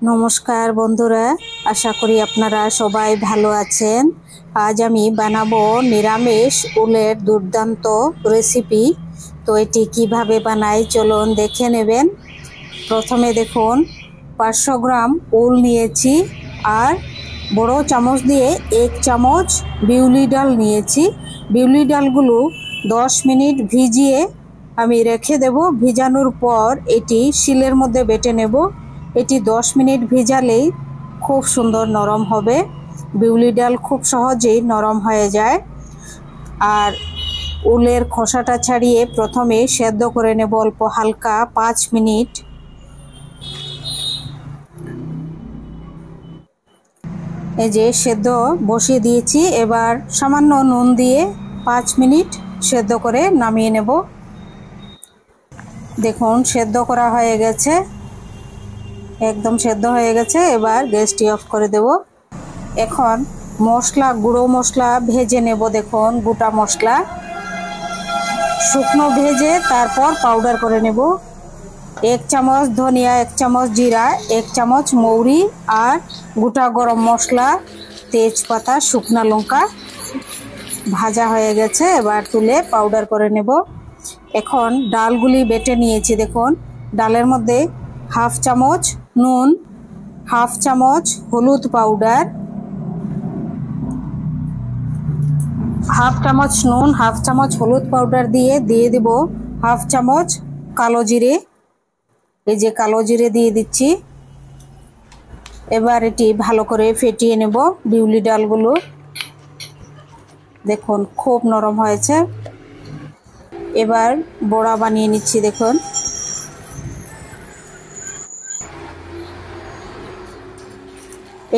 নমস্কার বন্ধুরা, আশা করি আপনারা সবাই ভালো আছেন। আজ আমি বানাবো নিরামিষ উলের দুর্দান্ত রেসিপি। তো এটি কিভাবে বানাই চলুন দেখে নেবেন। প্রথমে দেখুন 500 গ্রাম উল নিয়েছি আর বড় চামচ দিয়ে 1 চামচ বিউলি ডাল নিয়েছি। বিউলি ডালগুলো 10 মিনিট ভিজিয়ে আমি রেখে দেব। ভিজানোর পর এটি শিলের মধ্যে বেটে নেব। এটি 10 মিনিট ভিজালেই খুব সুন্দর নরম হবে। বিউলি ডাল খুব সহজেই নরম হয়ে যায়। আর উলের খোসাটা ছাড়িয়ে প্রথমে সেদ্ধ করে নেব অল্প হালকা 5 মিনিট। এই যে সেদ্ধ বসিয়ে দিয়েছি, এবার সামান্য নুন দিয়ে 5 মিনিট সেদ্ধ করে নামিয়ে নেব। দেখুন সেদ্ধ করা হয়ে গেছে, একদম সেদ্ধ হয়ে গেছে। এবার গ্যাসটি অফ করে দেব। এখন মশলা, গুঁড়ো মশলা ভেজে নেব। দেখুন গোটা মশলা শুকনো ভেজে তারপর পাউডার করে নেব। 1 চামচ ধনিয়া, 1 চামচ জিরা, 1 চামচ মৌরি আর গোটা গরম মশলা, তেজপাতা, শুকনা লঙ্কা ভাজা হয়ে গেছে। এবার তুলে পাউডার করে নেব। এখন ডালগুলি বেটে নিয়েছি। দেখুন ডালের মধ্যে 1/2 চামচ নুন, 1/2 চামচ হলুদ পাউডার, 1/2 চামচ নুন, 1/2 চামচ হলুদ পাউডার দিয়ে দেব 1/2 চামচ কালো জিরে। এই যে কালো জিরে দিয়ে দিচ্ছি। এবার এটি ভালো করে ফেটিয়ে নেব। বিউলি ডালগুলো দেখুন খুব নরম হয়েছে। এবার বড়া বানিয়ে নিচ্ছি। দেখুন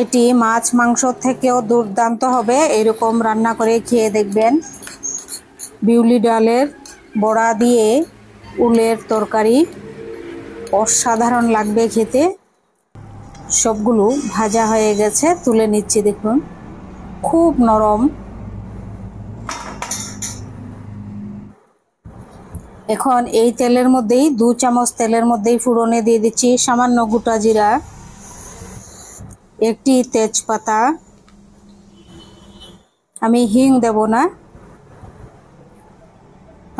এটি মাছ মাংস থেকেও দুর্দান্ত হবে। এরকম রান্না করে খেয়ে দেখবেন। বিউলি ডালের বড়া দিয়ে উলের তরকারি অসাধারণ লাগবে খেতে। সবগুলো ভাজা হয়ে গেছে, তুলে নিচ্ছি। দেখুন খুব নরম। এখন এই তেলের মধ্যেই 2 চামচ তেলের মধ্যেই ফোড়নে দিয়ে দিচ্ছি সামান্য গোটা জিরা, একটি তেজপাতা। আমি হিং দেব না,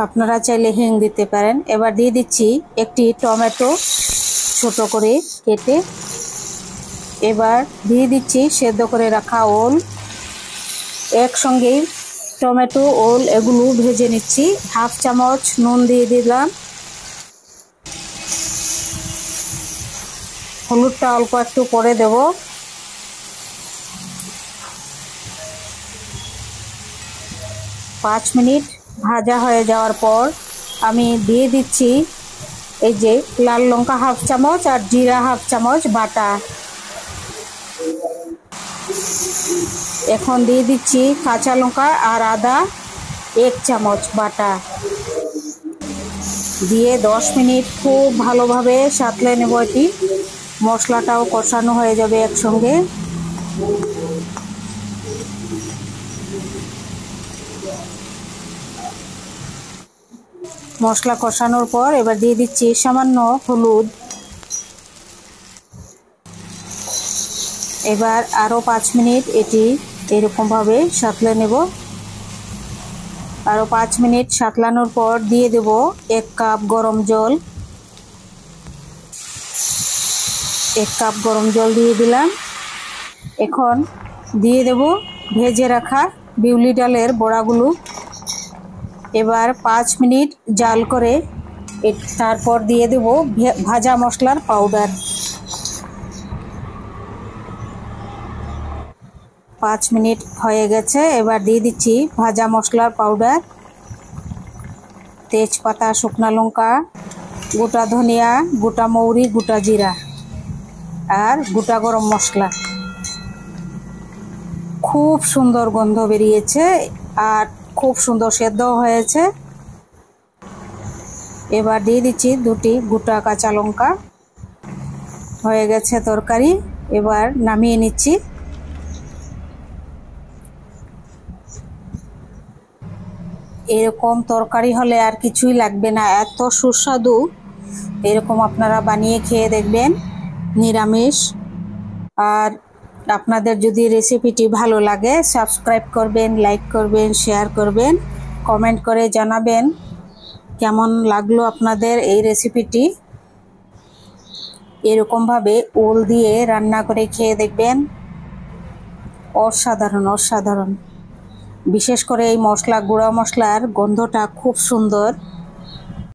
আপনারা চাইলে হিং দিতে পারেন। এবার দিয়ে দিচ্ছি একটি টমেটো ছোট করে কেটে। এবার দিয়ে দিচ্ছি সেদ্ধ করে রাখা ওল। একসঙ্গেই টমেটো ওল এগুলো ভেজে নিচ্ছি। 1/2 চামচ নুন দিয়ে দিলাম, হলুদটা অল্প একটু পরে দেব। পাঁচ মিনিট ভাজা হয়ে যাওয়ার পর আমি দিয়ে দিচ্ছি এই যে লাল লঙ্কা 1/2 চামচ আর জিরা 1/2 চামচ বাটা। এখন দিয়ে দিচ্ছি কাঁচা লঙ্কা আর আদা 1 চামচ বাটা দিয়ে 10 মিনিট খুব ভালোভাবে সাঁতলে নেব। এটি মশলাটাও কষানো হয়ে যাবে একসঙ্গে। মশলা কষানোর পর এবার দিয়ে দিচ্ছি সামান্য হলুদ। এবার আরও 5 মিনিট এটি এরকমভাবে সাঁতলে নেব। আরও 5 মিনিট সাঁতলানোর পর দিয়ে দেব 1 কাপ গরম জল। 1 কাপ গরম জল দিয়ে দিলাম। এখন দিয়ে দেব ভেজে রাখা বিউলি ডালের বড়াগুলো। এবার 5 মিনিট জাল করে তারপর দিয়ে দেব ভাজা মশলার পাউডার। 5 মিনিট হয়ে গেছে। এবার দিয়ে দিচ্ছি ভাজা মশলার পাউডার, তেজপাতা, শুকনা লঙ্কা, গোটা ধনিয়া, গোটা মৌরি, গোটা জিরা আর গোটা গরম মশলা। খুব সুন্দর গন্ধ বেরিয়েছে আর খুব সুন্দর সেদ্ধ হয়েছে। এবার দিয়ে দিচ্ছি 2টি গোটা কাঁচা লঙ্কা। হয়ে গেছে তরকারি। এবার নামিয়ে নিচ্ছি। এরকম তরকারি হলে আর কিছুই লাগবে না, এত সুস্বাদু। এরকম আপনারা বানিয়ে খেয়ে দেখবেন। নিরামিষ আর আপনাদের যদি রেসিপিটি ভালো লাগে সাবস্ক্রাইব করবেন, লাইক করবেন, শেয়ার করবেন, কমেন্ট করে জানাবেন কেমন লাগলো আপনাদের এই রেসিপিটি। এরকমভাবে ওল দিয়ে রান্না করে খেয়ে দেখবেন, অসাধারণ অসাধারণ। বিশেষ করে এই মশলা, গুঁড়া মশলার গন্ধটা খুব সুন্দর।